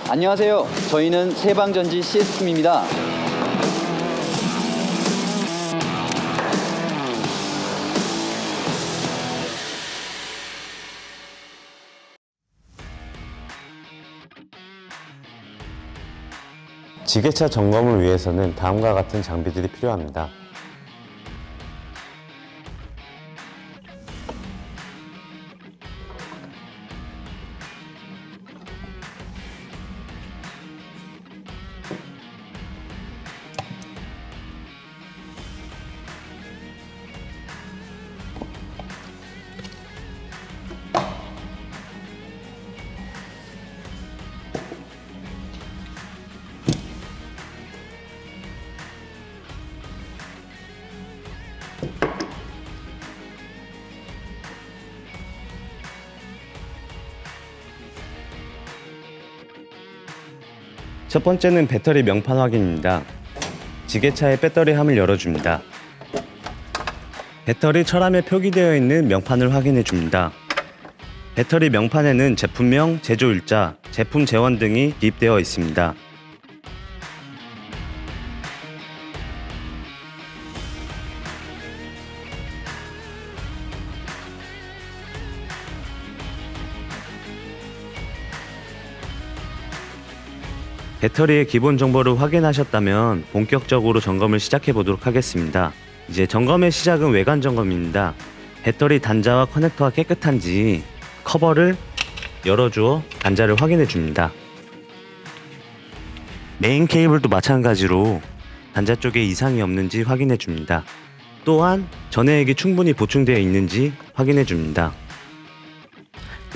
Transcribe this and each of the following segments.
안녕하세요. 저희는 세방전지 시스템입니다. 지게차 점검을 위해서는 다음과 같은 장비들이 필요합니다. 첫 번째는 배터리 명판 확인입니다. 지게차의 배터리 함을 열어줍니다. 배터리 철함에 표기되어 있는 명판을 확인해 줍니다. 배터리 명판에는 제품명, 제조일자, 제품 재원 등이 기입되어 있습니다. 배터리의 기본 정보를 확인하셨다면 본격적으로 점검을 시작해 보도록 하겠습니다. 이제 점검의 시작은 외관 점검입니다. 배터리 단자와 커넥터가 깨끗한지 커버를 열어주어 단자를 확인해 줍니다. 메인 케이블도 마찬가지로 단자 쪽에 이상이 없는지 확인해 줍니다. 또한 전해액이 충분히 보충되어 있는지 확인해 줍니다.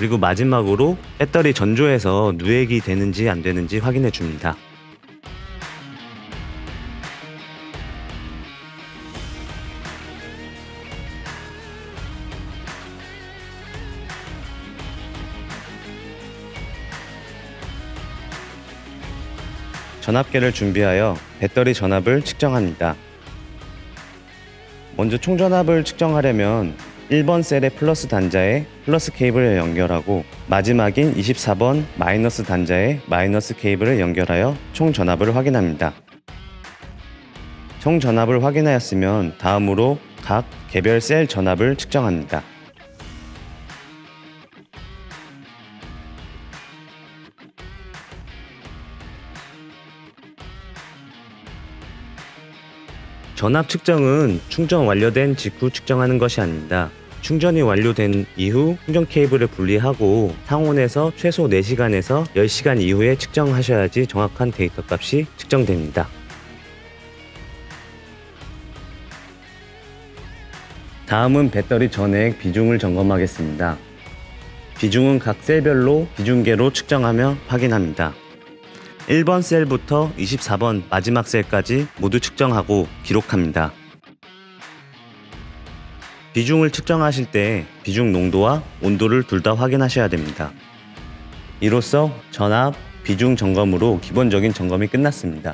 그리고 마지막으로 배터리 전조에서 누액이 되는지 안 되는지 확인해 줍니다. 전압계를 준비하여 배터리 전압을 측정합니다. 먼저 총전압을 측정하려면 1번 셀의 플러스 단자에 플러스 케이블을 연결하고 마지막인 24번 마이너스 단자에 마이너스 케이블을 연결하여 총 전압을 확인합니다. 총 전압을 확인하였으면 다음으로 각 개별 셀 전압을 측정합니다. 전압 측정은 충전 완료된 직후 측정하는 것이 아닙니다. 충전이 완료된 이후 충전 케이블을 분리하고 상온에서 최소 4시간에서 10시간 이후에 측정하셔야지 정확한 데이터 값이 측정됩니다. 다음은 배터리 전해액 비중을 점검하겠습니다. 비중은 각 셀별로 비중계로 측정하며 확인합니다. 1번 셀부터 24번 마지막 셀까지 모두 측정하고 기록합니다. 비중을 측정하실 때 비중 농도와 온도를 둘 다 확인하셔야 됩니다. 이로써 전압, 비중 점검으로 기본적인 점검이 끝났습니다.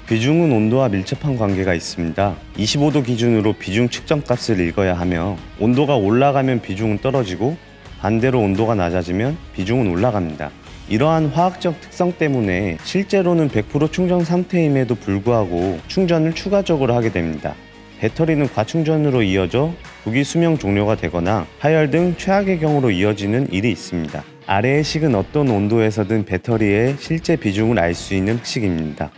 비중은 온도와 밀접한 관계가 있습니다. 25도 기준으로 비중 측정 값을 읽어야 하며 온도가 올라가면 비중은 떨어지고 반대로 온도가 낮아지면 비중은 올라갑니다. 이러한 화학적 특성 때문에 실제로는 100% 충전 상태임에도 불구하고 충전을 추가적으로 하게 됩니다. 배터리는 과충전으로 이어져 부기 수명 종료가 되거나 파열 등 최악의 경우로 이어지는 일이 있습니다. 아래의 식은 어떤 온도에서든 배터리의 실제 비중을 알 수 있는 식입니다.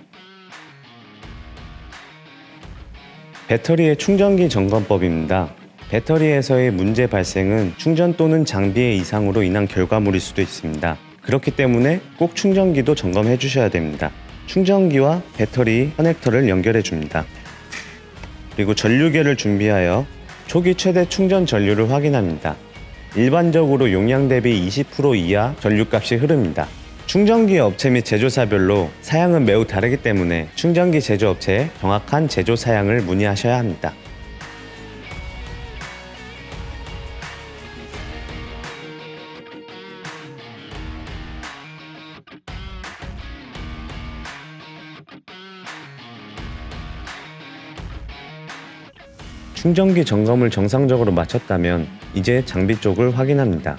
배터리의 충전기 점검법입니다. 배터리에서의 문제 발생은 충전 또는 장비의 이상으로 인한 결과물일 수도 있습니다. 그렇기 때문에 꼭 충전기도 점검해 주셔야 됩니다. 충전기와 배터리 커넥터를 연결해 줍니다. 그리고 전류계를 준비하여 초기 최대 충전 전류를 확인합니다. 일반적으로 용량 대비 20% 이하 전류값이 흐릅니다. 충전기 업체 및 제조사별로 사양은 매우 다르기 때문에 충전기 제조업체에 정확한 제조 사양을 문의하셔야 합니다. 충전기 점검을 정상적으로 마쳤다면 이제 장비 쪽을 확인합니다.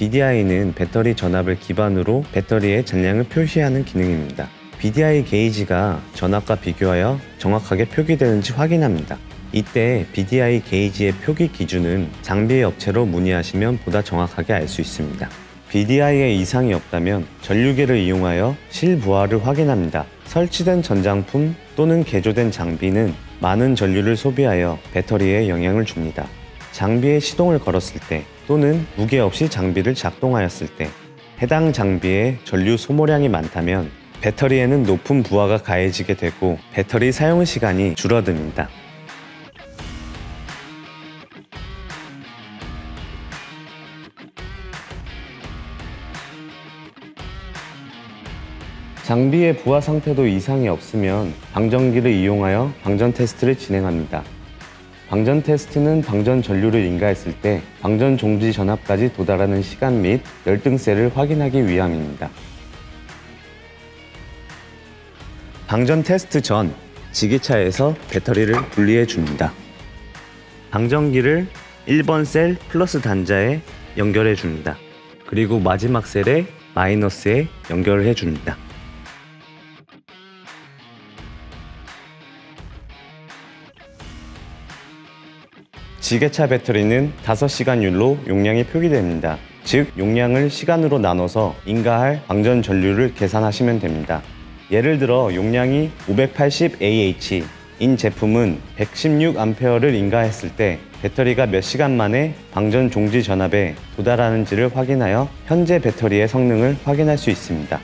BDI는 배터리 전압을 기반으로 배터리의 잔량을 표시하는 기능입니다. BDI 게이지가 전압과 비교하여 정확하게 표기되는지 확인합니다. 이때 BDI 게이지의 표기 기준은 장비의 업체로 문의하시면 보다 정확하게 알 수 있습니다. BDI에 이상이 없다면 전류계를 이용하여 실부하를 확인합니다. 설치된 전장품 또는 개조된 장비는 많은 전류를 소비하여 배터리에 영향을 줍니다. 장비에 시동을 걸었을 때 또는 무게 없이 장비를 작동하였을 때 해당 장비의 전류 소모량이 많다면 배터리에는 높은 부하가 가해지게 되고 배터리 사용 시간이 줄어듭니다. 장비의 부하 상태도 이상이 없으면 방전기를 이용하여 방전 테스트를 진행합니다. 방전 테스트는 방전 전류를 인가했을 때 방전 종지 전압까지 도달하는 시간 및 열등세를 확인하기 위함입니다. 방전 테스트 전 지게차에서 배터리를 분리해 줍니다. 방전기를 1번 셀 플러스 단자에 연결해 줍니다. 그리고 마지막 셀에 마이너스에 연결을 해 줍니다. 지게차 배터리는 5시간율로 용량이 표기됩니다. 즉, 용량을 시간으로 나눠서 인가할 방전 전류를 계산하시면 됩니다. 예를 들어 용량이 580AH 인 제품은 116A를 인가했을 때 배터리가 몇 시간 만에 방전 종지 전압에 도달하는지를 확인하여 현재 배터리의 성능을 확인할 수 있습니다.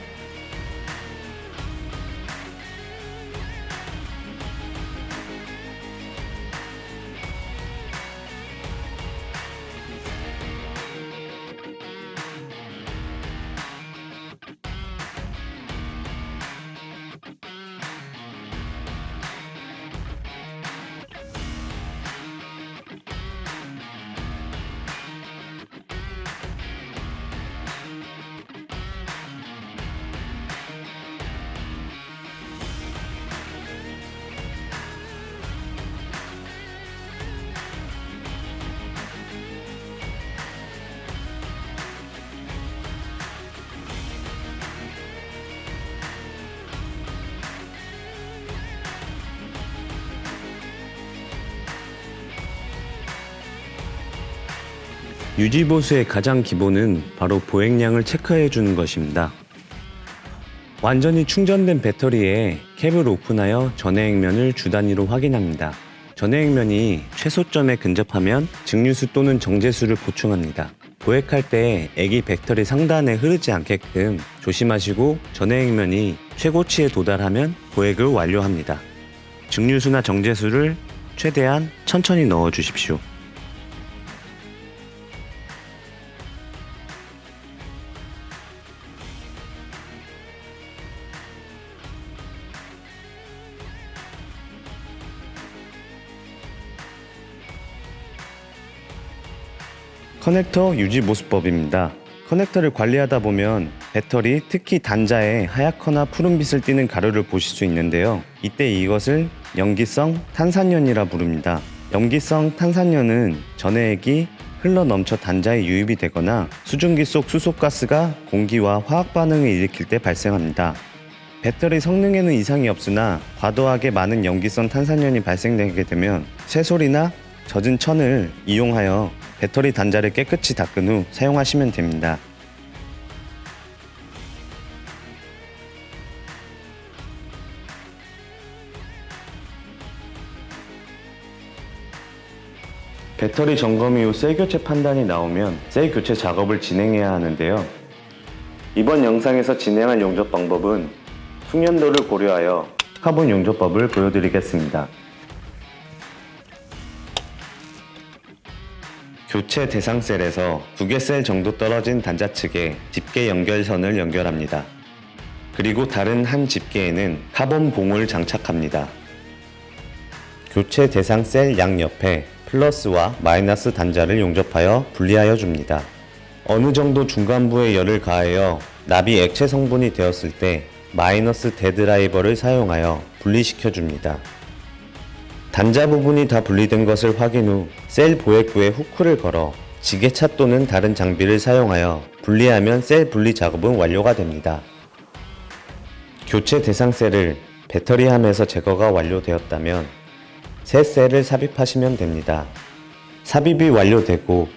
유지보수의 가장 기본은 바로 보행량을 체크해 주는 것입니다. 완전히 충전된 배터리에 캡을 오픈하여 전해액면을 주 단위로 확인합니다. 전해액면이 최소점에 근접하면 증류수 또는 정제수를 보충합니다. 도액할 때 액이 배터리 상단에 흐르지 않게끔 조심하시고 전해액면이 최고치에 도달하면 도액을 완료합니다. 증류수나 정제수를 최대한 천천히 넣어 주십시오. 커넥터 유지 보수법입니다. 커넥터를 관리하다 보면 배터리, 특히 단자에 하얗거나 푸른빛을 띠는 가루를 보실 수 있는데요. 이때 이것을 염기성 탄산연이라 부릅니다. 염기성 탄산연은 전해액이 흘러 넘쳐 단자에 유입이 되거나 수증기 속 수소가스가 공기와 화학 반응을 일으킬 때 발생합니다. 배터리 성능에는 이상이 없으나 과도하게 많은 염기성 탄산연이 발생되게 되면 쇠솔이나 젖은 천을 이용하여 배터리 단자를 깨끗이 닦은 후 사용하시면 됩니다. 배터리 점검 이후 셀 교체 판단이 나오면 셀 교체 작업을 진행해야 하는데요. 이번 영상에서 진행할 용접 방법은 숙련도를 고려하여 카본 용접법을 보여드리겠습니다. 교체 대상 셀에서 2개 셀 정도 떨어진 단자 측에 집게 연결선을 연결합니다. 그리고 다른 한 집게에는 카본 봉을 장착합니다. 교체 대상 셀 양옆에 플러스와 마이너스 단자를 용접하여 분리하여 줍니다. 어느 정도 중간부에 열을 가하여 납이 액체 성분이 되었을 때 마이너스 대드라이버를 사용하여 분리시켜 줍니다. 단자 부분이 다 분리된 것을 확인 후 셀 보액부에 후크를 걸어 지게차 또는 다른 장비를 사용하여 분리하면 셀 분리 작업은 완료가 됩니다. 교체 대상 셀을 배터리함에서 제거가 완료되었다면 새 셀을 삽입하시면 됩니다. 삽입이 완료되고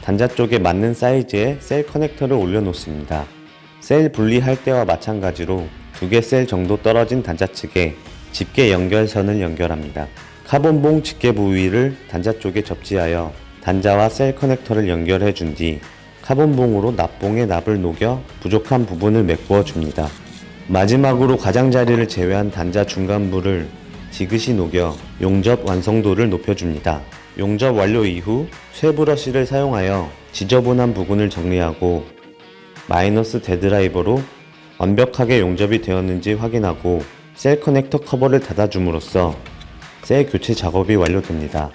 단자 쪽에 맞는 사이즈의 셀 커넥터를 올려놓습니다. 셀 분리할 때와 마찬가지로 2개 셀 정도 떨어진 단자 측에 집게 연결선을 연결합니다. 카본봉 집게 부위를 단자 쪽에 접지하여 단자와 셀 커넥터를 연결해 준 뒤 카본봉으로 납봉에 납을 녹여 부족한 부분을 메꾸어 줍니다. 마지막으로 가장자리를 제외한 단자 중간부를 지그시 녹여 용접 완성도를 높여줍니다. 용접 완료 이후 쇠브러쉬를 사용하여 지저분한 부분을 정리하고 마이너스 데드라이버로 완벽하게 용접이 되었는지 확인하고 셀 커넥터 커버를 닫아줌으로써 셀 교체 작업이 완료됩니다.